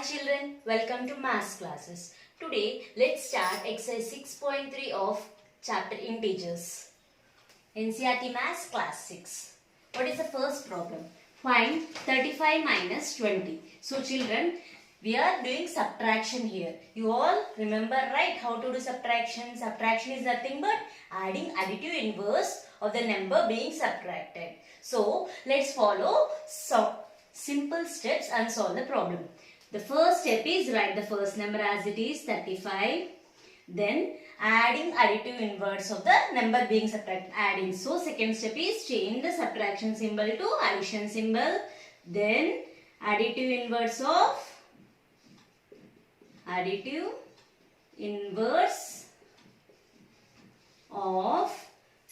children, welcome to maths classes. Today let's start exercise 6.3 of chapter Integers. NCERT Maths class 6. What is the first problem? Find 35 minus 20. So children, we are doing subtraction here. You all remember, right, how to do subtraction? Subtraction is nothing but adding additive inverse of the number being subtracted. So let's follow some simple steps and solve the problem. The first step is write the first number as it is, 35. Then adding additive inverse of the number being subtracted, adding. So second step is change the subtraction symbol to addition symbol. Then additive inverse of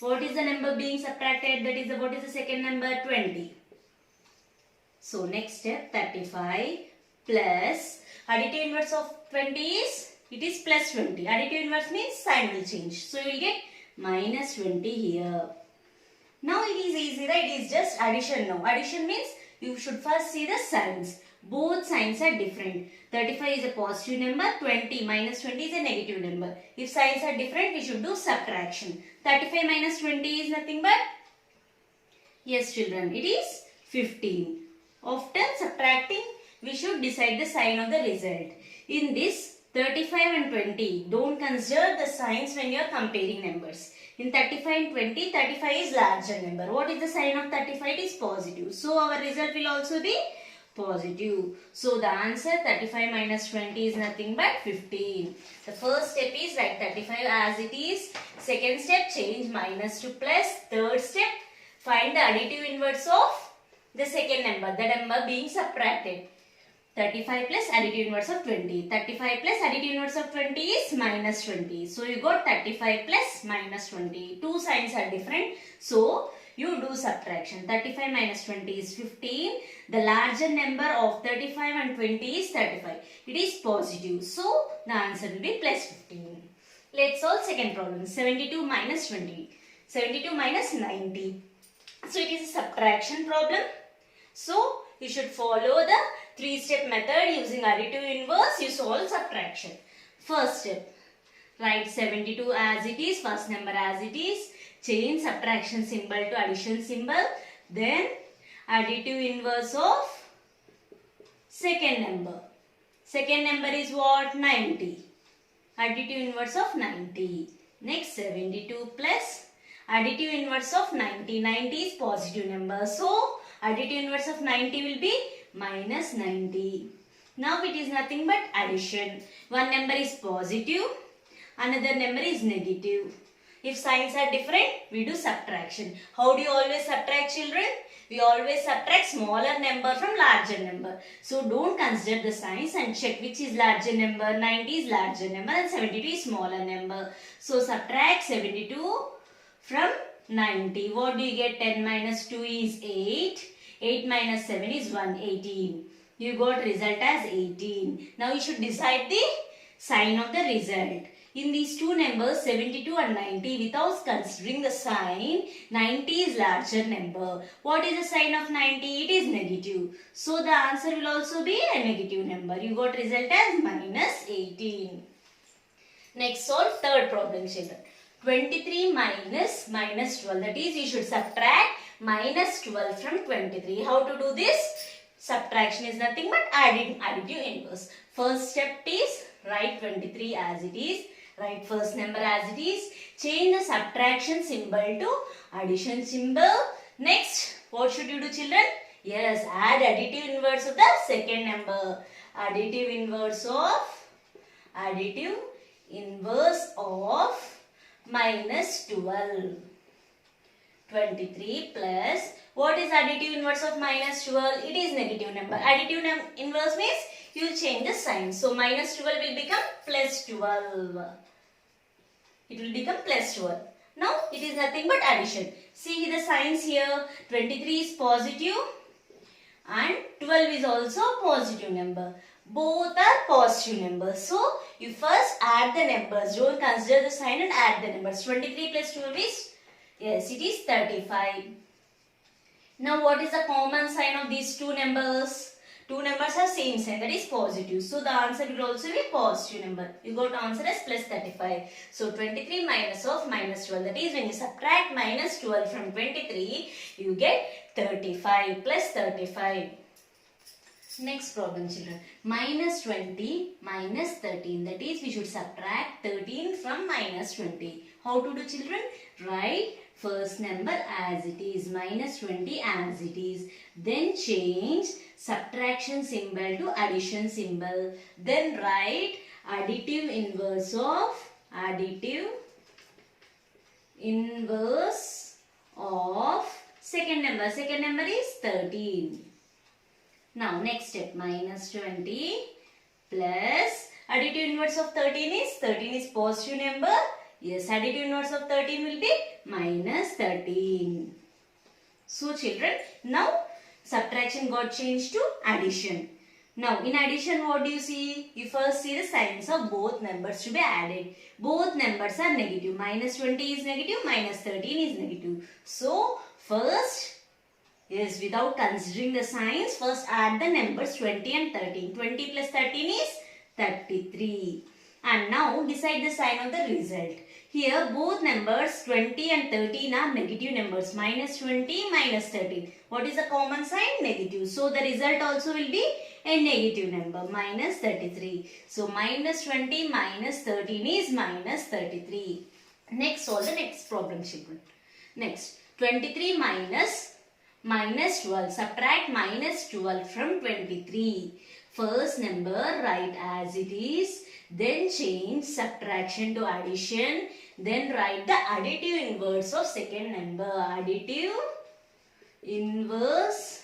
what is the number being subtracted? That is, what is the second number? 20. So next step, 35 plus additive inverse of 20 is, it is plus 20. Additive inverse means sign will change. So you will get minus 20 here. Now it is easy, right? It is just addition now. Addition means you should first see the signs. Both signs are different. 35 is a positive number, 20 minus 20 is a negative number. If signs are different, we should do subtraction. 35 minus 20 is nothing but, yes children, it is 15. After subtracting, we should decide the sign of the result. In this 35 and 20, don't consider the signs when you are comparing numbers. In 35 and 20, 35 is larger number. What is the sign of 35? It is positive. So our result will also be positive. So the answer 35 minus 20 is nothing but 15. The first step is write 35 as it is. Second step, change minus to plus. Third step, find the additive inverse of the second number, the number being subtracted. 35 plus additive inverse of 20. 35 plus additive inverse of 20 is minus 20. So you got 35 plus minus 20. Two signs are different. So you do subtraction. 35 minus 20 is 15. The larger number of 35 and 20 is 35. It is positive. So the answer will be plus 15. Let's solve second problem. 72 minus 20. 72 minus 90. So it is a subtraction problem. So you should follow the three-step method using additive inverse. You solve subtraction. First step, write 72 as it is, first number as it is. Change subtraction symbol to addition symbol. Then additive inverse of second number. Second number is what? 90. Additive inverse of 90. Next 72 plus additive inverse of 90. 90 is positive number. So additive inverse of 90 will be minus 90. Now it is nothing but addition. One number is positive, another number is negative. If signs are different, we do subtraction. How do you always subtract, children? We always subtract smaller number from larger number. So don't consider the signs and check which is larger number. 90 is larger number and 72 is smaller number. So subtract 72 from 90. What do you get? 10 minus 2 is 8. 8 minus 7 is 1, 18. You got result as 18. Now you should decide the sign of the result. In these two numbers 72 and 90, without considering the sign, 90 is larger number. What is the sign of 90? It is negative. So the answer will also be a negative number. You got result as minus 18. Next solve third problem, children. 23 minus 12. That is, you should subtract minus 12 from 23. How to do this? Subtraction is nothing but adding additive inverse. First step is write 23 as it is. Write first number as it is. Change the subtraction symbol to addition symbol. Next, what should you do, children? Yes, add additive inverse of the second number. Additive inverse of minus 12. 23 plus, what is additive inverse of minus 12? It is negative number. Additive inverse means you will change the sign. So minus 12 will become plus 12. It will become plus 12. Now it is nothing but addition. See the signs here. 23 is positive and 12 is also positive number. Both are positive numbers. So you first add the numbers. Don't consider the sign and add the numbers. 23 plus 12 is, yes, it is 35. Now what is the common sign of these two numbers? Two numbers are same sign, that is positive. So the answer will also be positive number. You got answer as plus 35. So 23 minus of minus 12. That is when you subtract minus 12 from 23, you get 35 plus 35. Next problem children. Minus 20 minus 13. That is we should subtract 13 from minus 20. How to do children? Write first number as it is, minus 20 as it is. Then change subtraction symbol to addition symbol. Then write additive inverse of second number. Second number is 13. Now next step, minus 20 plus additive inverse of 13 is positive number. Yes, additive inverse of 13 will be minus 13. So children, now subtraction got changed to addition. Now in addition, what do you see? You first see the signs of both numbers to be added. Both numbers are negative. Minus 20 is negative, minus 13 is negative. So first, yes, without considering the signs, first add the numbers 20 and 13. 20 plus 13 is 33. And now decide the sign of the result. Here both numbers 20 and 13 are negative numbers. Minus 20, minus 13. What is the common sign? Negative. So the result also will be a negative number. Minus 33. So minus 20 minus 13 is minus 33. Next, solve the next problem children. Next, 23 minus 12. Subtract minus 12 from 23. First number write as it is. Then change subtraction to addition. Then write the additive inverse of second number. Additive inverse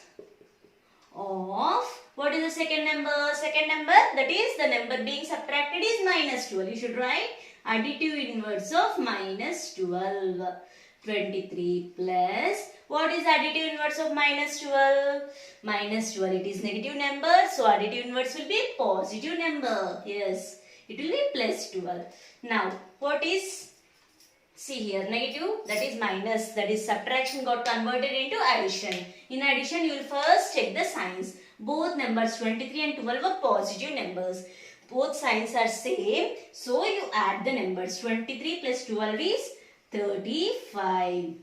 of, what is the second number? Second number, that is the number being subtracted is minus 12. You should write additive inverse of minus 12. 23 plus, what is additive inverse of minus 12? Minus 12, it is negative number. So additive inverse will be positive number. Yes, it will be plus 12. Now, what is, see here, negative, that is minus, that is subtraction got converted into addition. In addition, you will first check the signs. Both numbers 23 and 12 are positive numbers. Both signs are same. So you add the numbers. 23 plus 12 is 35.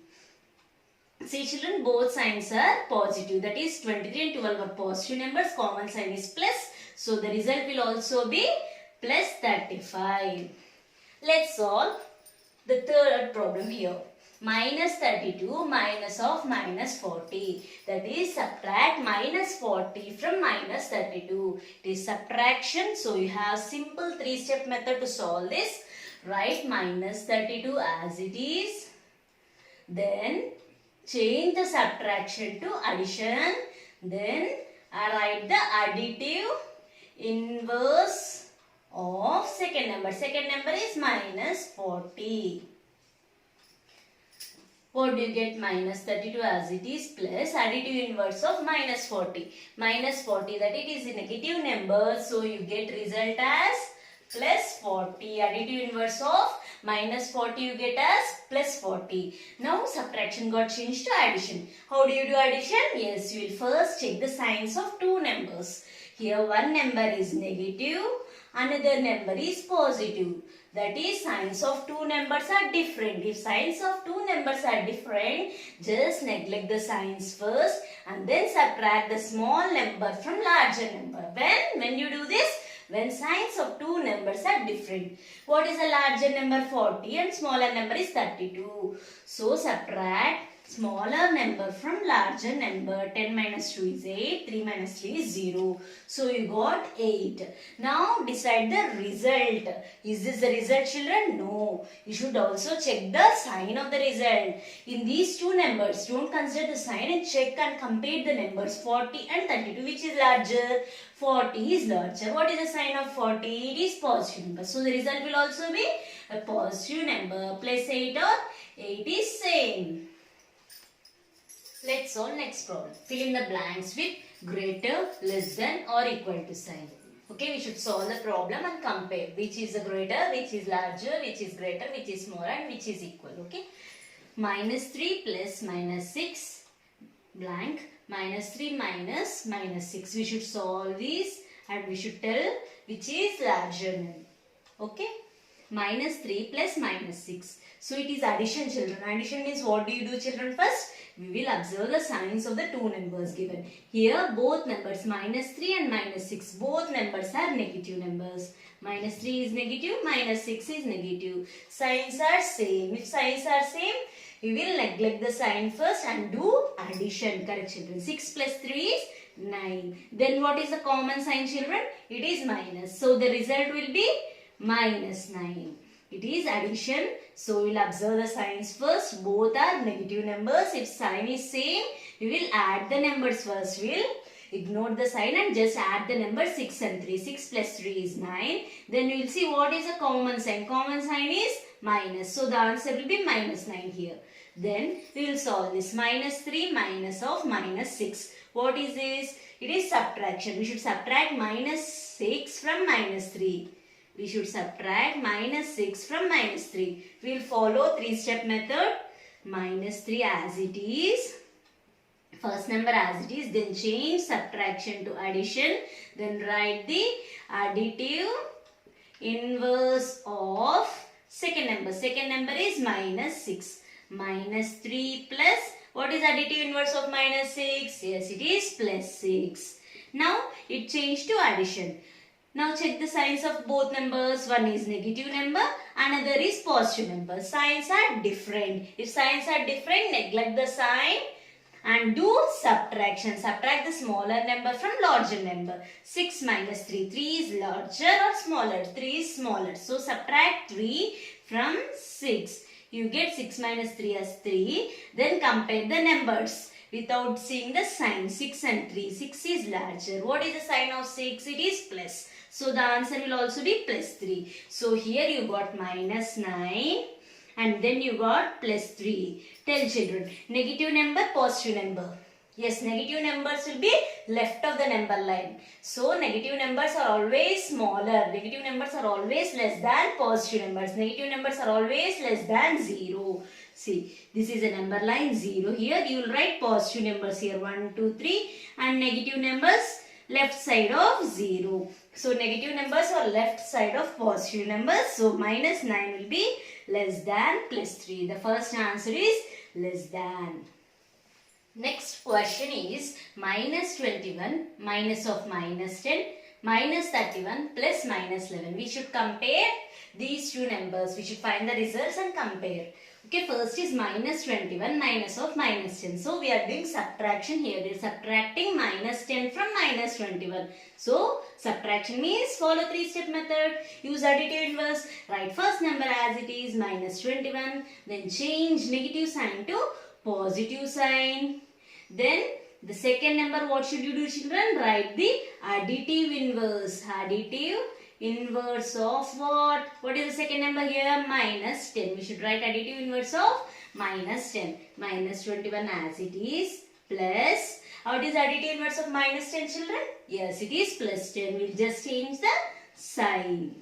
See children, both signs are positive. That is 23 and 12 are positive numbers. Common sign is plus. So the result will also be plus 35. Let's solve the third problem here. Minus 32 minus of minus 40. That is subtract minus 40 from minus 32. It is subtraction. So you have simple 3-step method to solve this. Write minus 32 as it is. Then change the subtraction to addition. Then write the additive inverse of second number. Second number is minus 40. What do you get? Minus 32 as it is plus additive inverse of minus 40. Minus 40, that it is a negative number. So you get result as plus 40. Additive inverse of minus 40 you get as plus 40. Now subtraction got changed to addition. How do you do addition? Yes, you will first check the signs of two numbers. Here one number is negative, another number is positive. That is, signs of two numbers are different. If signs of two numbers are different, just neglect the signs first and then subtract the small number from larger number. When you do this, when signs of two numbers are different. What is a larger number? 40 and smaller number is 32. So subtract smaller number from larger number. 10 minus 2 is 8. 3 minus 3 is 0. So you got 8. Now decide the result. Is this the result children? No. You should also check the sign of the result. In these two numbers, don't consider the sign and check and compare the numbers 40 and 32. Which is larger? 40 is larger. What is the sign of 40? It is positive number. So the result will also be a positive number. Plus 8 or 8 is same. Let's solve next problem. Fill in the blanks with greater, less than or equal to sign. Okay, we should solve the problem and compare which is the greater, which is larger, which is greater, which is smaller and which is equal. Okay. Minus 3 plus minus 6. blank, minus 3 minus minus 6. We should solve these and we should tell which is larger number. Okay. Minus 3 plus minus 6. So it is addition, children. Addition means what do you do, children? First, we will observe the signs of the two numbers given. Here both numbers minus 3 and minus 6. Both numbers are negative numbers. Minus 3 is negative, minus 6 is negative. Signs are same. If signs are same, we will neglect the sign first and do addition. Correct, children. 6 plus 3 is 9. Then what is the common sign, children? It is minus. So the result will be minus 9. It is addition. So we will observe the signs first. Both are negative numbers. If sign is same, we will add the numbers first. We will ignore the sign and just add the number 6 and 3. 6 plus 3 is 9. Then we will see what is a common sign. Common sign is minus. So the answer will be minus 9 here. Then we will solve this. Minus 3 minus of minus 6. What is this? It is subtraction. We should subtract minus 6 from minus 3. We should subtract minus 6 from minus 3. We will follow 3-step method. Minus 3 as it is. First number as it is. Then change subtraction to addition. Then write the additive inverse of second number. Second number is minus 6. Minus 3 plus. What is additive inverse of minus 6? Yes, it is plus 6. Now it changed to addition. Now check the signs of both numbers. One is negative number, another is positive number. Signs are different. If signs are different, neglect the sign and do subtraction. Subtract the smaller number from larger number. 6 minus 3. 3 is larger or smaller? 3 is smaller. So subtract 3 from 6. You get 6 minus 3 as 3. Then compare the numbers without seeing the sign. 6 and 3. 6 is larger. What is the sign of 6? It is plus. So the answer will also be plus 3. So here you got minus 9 and then you got plus 3. Tell children, negative number, positive number. Yes, negative numbers will be left of the number line. So negative numbers are always smaller. Negative numbers are always less than positive numbers. Negative numbers are always less than 0. See, this is a number line 0. Here you will write positive numbers here 1, 2, 3 and negative numbers left side of 0. So negative numbers are left side of positive numbers. So minus 9 will be less than plus 3. The first answer is less than. Next question is minus 21 minus of minus 10 minus 31 plus minus 11. We should compare these two numbers. We should find the results and compare. Okay, first is minus 21 minus of minus 10. So we are doing subtraction here. We are subtracting minus 10 from minus 21. So subtraction means follow 3-step method. Use additive inverse. Write first number as it is minus 21. Then change negative sign to positive sign. Then the second number, what should you do, children? Write the additive inverse. Additive inverse of what? What is the second number here? Minus 10. We should write additive inverse of minus 10. Minus 21 as it is plus. What is additive inverse of minus 10, children? Yes, it is plus 10. We'll just change the sign.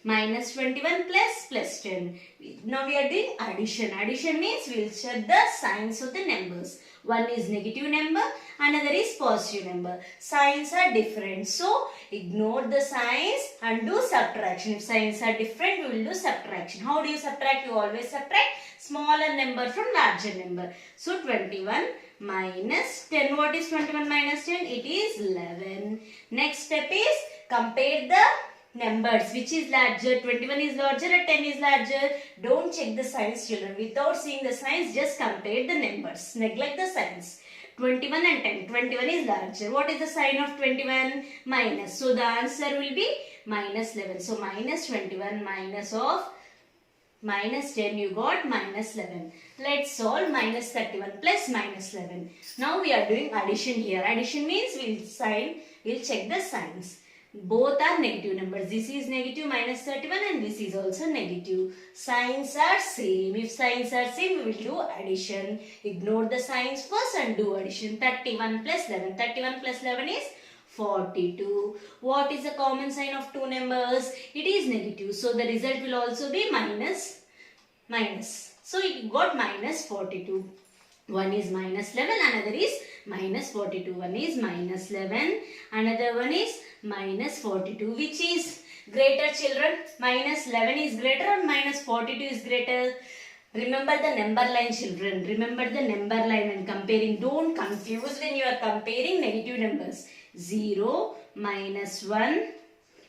Minus 21 plus 10. Now we are doing addition. Addition means we will check the signs of the numbers. One is negative number, another is positive number. Signs are different. So ignore the signs and do subtraction. If signs are different, we will do subtraction. How do you subtract? You always subtract smaller number from larger number. So 21 minus 10. What is 21 minus 10? It is 11. Next step is compare the numbers. Which is larger? 21 is larger or 10 is larger? Don't check the signs, children. Without seeing the signs, just compare the numbers. Neglect the signs. 21 and 10. 21 is larger. What is the sign of 21? Minus. So the answer will be minus 11. So minus 21 minus of minus 10, you got minus 11. Let's solve minus 31 plus minus 11. Now we are doing addition here. Addition means we'll check the signs. Both are negative numbers. This is negative minus 31 and this is also negative. Signs are same. If signs are same, we will do addition. Ignore the signs first and do addition. 31 plus 11. 31 plus 11 is 42. What is the common sign of two numbers? It is negative. So the result will also be minus. So it got minus 42. One is minus 11, another is minus 42. One is minus 11. Another one is minus 42. Which is greater, children? Minus 11 is greater or minus 42 is greater? Remember the number line, children. Remember the number line when comparing. Don't confuse when you are comparing negative numbers. 0, minus 1,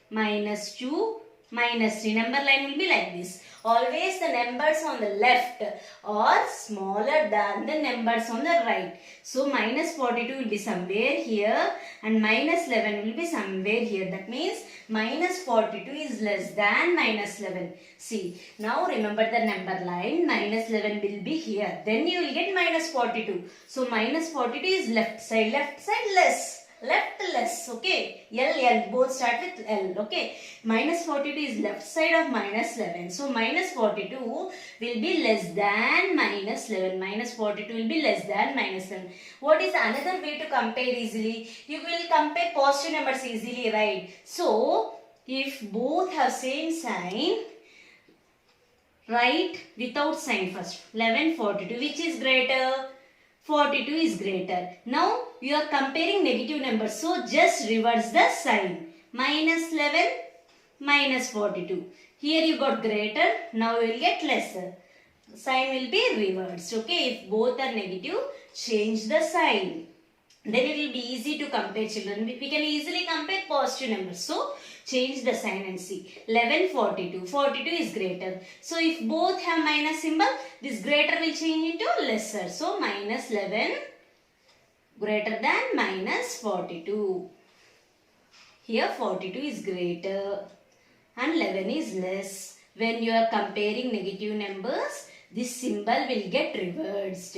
minus 2, minus 3. Number line will be like this. Always the numbers on the left are smaller than the numbers on the right. So minus 42 will be somewhere here and minus 11 will be somewhere here. That means minus 42 is less than minus 11. See, now remember the number line. Minus 11 will be here. Then you will get minus 42. So minus 42 is left side less. Left less, okay. L, both start with L, okay. Minus 42 is left side of minus 11. So minus 42 will be less than minus 11. Minus 42 will be less than minus 11. What is another way to compare easily? You will compare positive numbers easily, right? So, if both have same sign, write without sign first. 11, 42, which is greater? 42 is greater. Now you are comparing negative numbers. So just reverse the sign. Minus 11, minus 42. Here you got greater. Now you will get lesser. Sign will be reversed. Okay. If both are negative, change the sign. Then it will be easy to compare, children. We can easily compare positive numbers. So change the sign and see. 11, 42. 42 is greater. So if both have minus symbol, this greater will change into lesser. So minus 11 greater than minus 42. Here 42 is greater and 11 is less. When you are comparing negative numbers, this symbol will get reversed.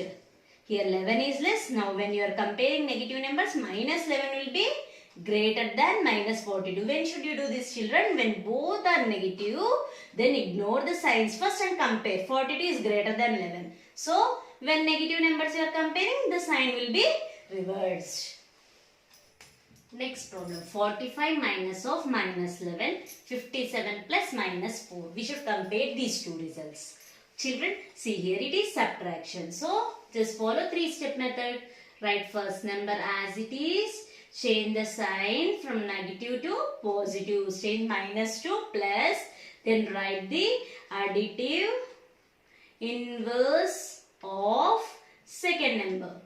Here 11 is less. Now when you are comparing negative numbers, minus 11 will be greater than minus 42. When should you do this, children? When both are negative, then ignore the signs first and compare. 42 is greater than 11. So when negative numbers you are comparing, the sign will be reversed. Next problem. 45 minus of minus 11, 57 plus minus 4. We should compare these two results. Children, see here it is subtraction. So just follow 3-step method. Write first number as it is. Change the sign from negative to positive. Change minus to plus. Then write the additive inverse of second number.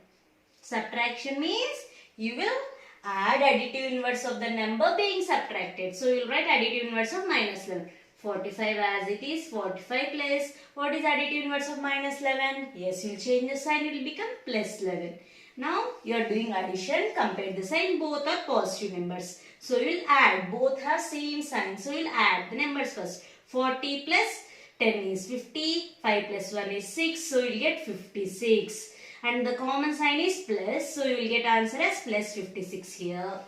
Subtraction means you will add additive inverse of the number being subtracted. So you will write additive inverse of minus 11. 45 as it is. 45 plus. What is additive inverse of minus 11? Yes, you will change the sign. It will become plus 11. Now you are doing addition. Compare the sign. Both are positive numbers. So you will add. Both have same sign. So you will add the numbers first. 40 plus 10 is 50. 5 plus 1 is 6. So you will get 56. And the common sign is plus. So you will get answer as plus 56 here.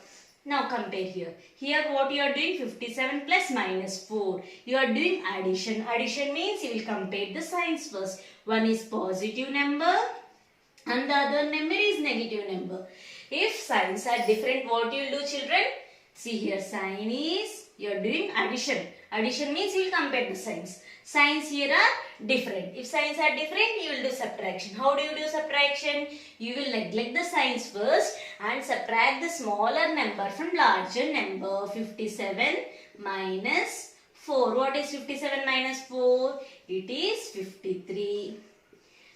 Now compare here. Here what you are doing? 57 plus minus 4. You are doing addition. Addition means you will compare the signs first. One is positive number and the other number is negative number. If signs are different, what you will do, children? See here, sign is, you are doing addition. Addition means you will compare the signs. Signs here are different. If signs are different, you will do subtraction. How do you do subtraction? You will neglect the signs first and subtract the smaller number from larger number. 57 minus 4. What is 57 minus 4? It is 53.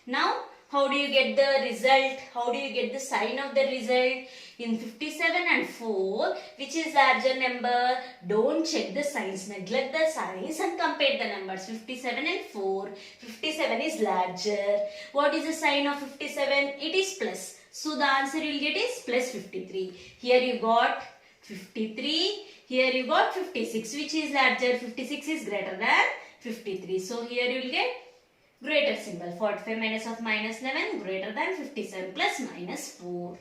Now, how do you get the result? How do you get the sign of the result? In 57 and 4, which is larger number? Don't check the signs. Neglect the signs and compare the numbers. 57 and 4. 57 is larger. What is the sign of 57? It is plus. So the answer you will get is plus 53. Here you got 53. Here you got 56. Which is larger? 56 is greater than 53. So here you will get greater symbol. 45 minus of minus 11 greater than 57 plus minus 4.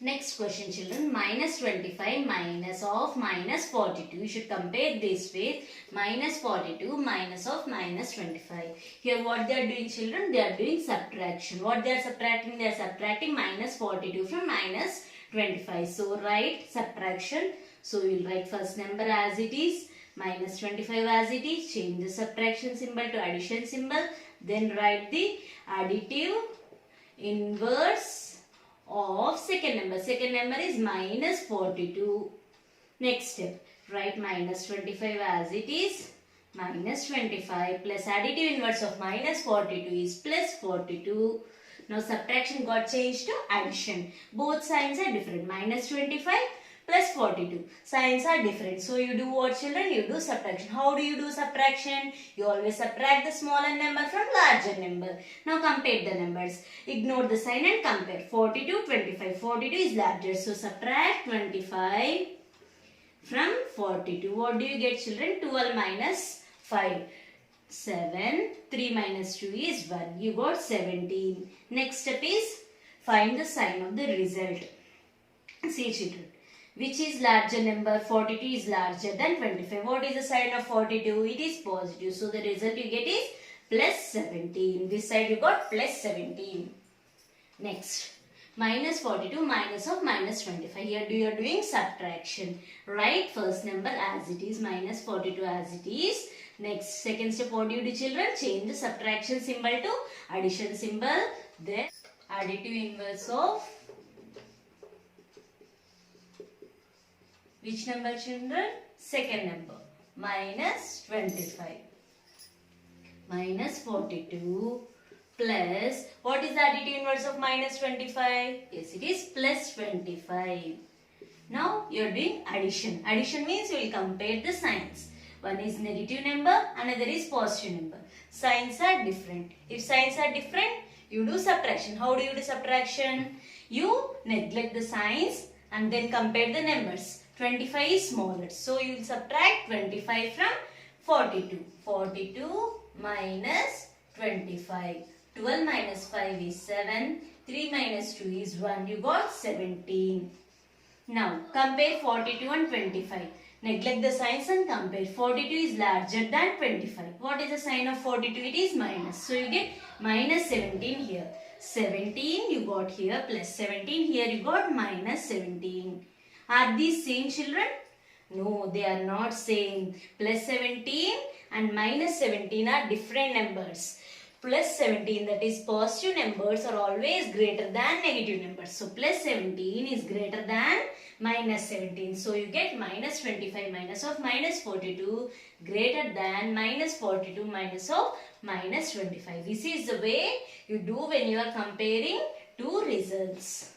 Next question, children. Minus 25 minus of minus 42. You should compare this with minus 42 minus of minus 25. Here what they are doing, children? They are doing subtraction. What they are subtracting? They are subtracting minus 42 from minus 25. So write subtraction. So we will write first number as it is. Minus 25 as it is. Change the subtraction symbol to addition symbol. Then write the additive inverse of second number. Second number is minus 42. Next step, write minus 25 as it is. Minus 25 plus additive inverse of minus 42 is plus 42. Now subtraction got changed to addition. Both signs are different. Minus 25 plus 42. Signs are different. So you do what, children? You do subtraction. How do you do subtraction? You always subtract the smaller number from larger number. Now compare the numbers. Ignore the sign and compare. 42, 25. 42 is larger. So subtract 25 from 42. What do you get, children? 12 minus 5. 7. 3 minus 2 is 1. You got 17. Next step is find the sign of the result. See, children. Which is larger number? 42 is larger than 25. What is the sign of 42? It is positive. So the result you get is plus 17. This side you got plus 17. Next. Minus 42 minus of minus 25. Here you are doing subtraction. Write first number as it is. Minus 42 as it is. Next, second step, what do you do, children? Change the subtraction symbol to addition symbol. Then additive inverse of which number, children? Second number. Minus 25. Minus 42 plus, what is the additive inverse of minus 25? Yes, it is plus 25. Now you are doing addition. Addition means you will compare the signs. One is negative number, another is positive number. Signs are different. If signs are different, you do subtraction. How do you do subtraction? You neglect the signs and then compare the numbers. 25 is smaller. So you will subtract 25 from 42. 42 minus 25. 12 minus 5 is 7. 3 minus 2 is 1. You got 17. Now compare 42 and 25. Neglect the signs and compare. 42 is larger than 25. What is the sign of 42? It is minus. So you get minus 17 here. 17 you got here plus 17 here you got minus 17. Are these same, children? No, they are not same. Plus 17 and minus 17 are different numbers. Plus 17, that is positive numbers, are always greater than negative numbers. So plus 17 is greater than minus 17. So you get minus 25 minus of minus 42 greater than minus 42 minus of minus 25. This is the way you do when you are comparing two results.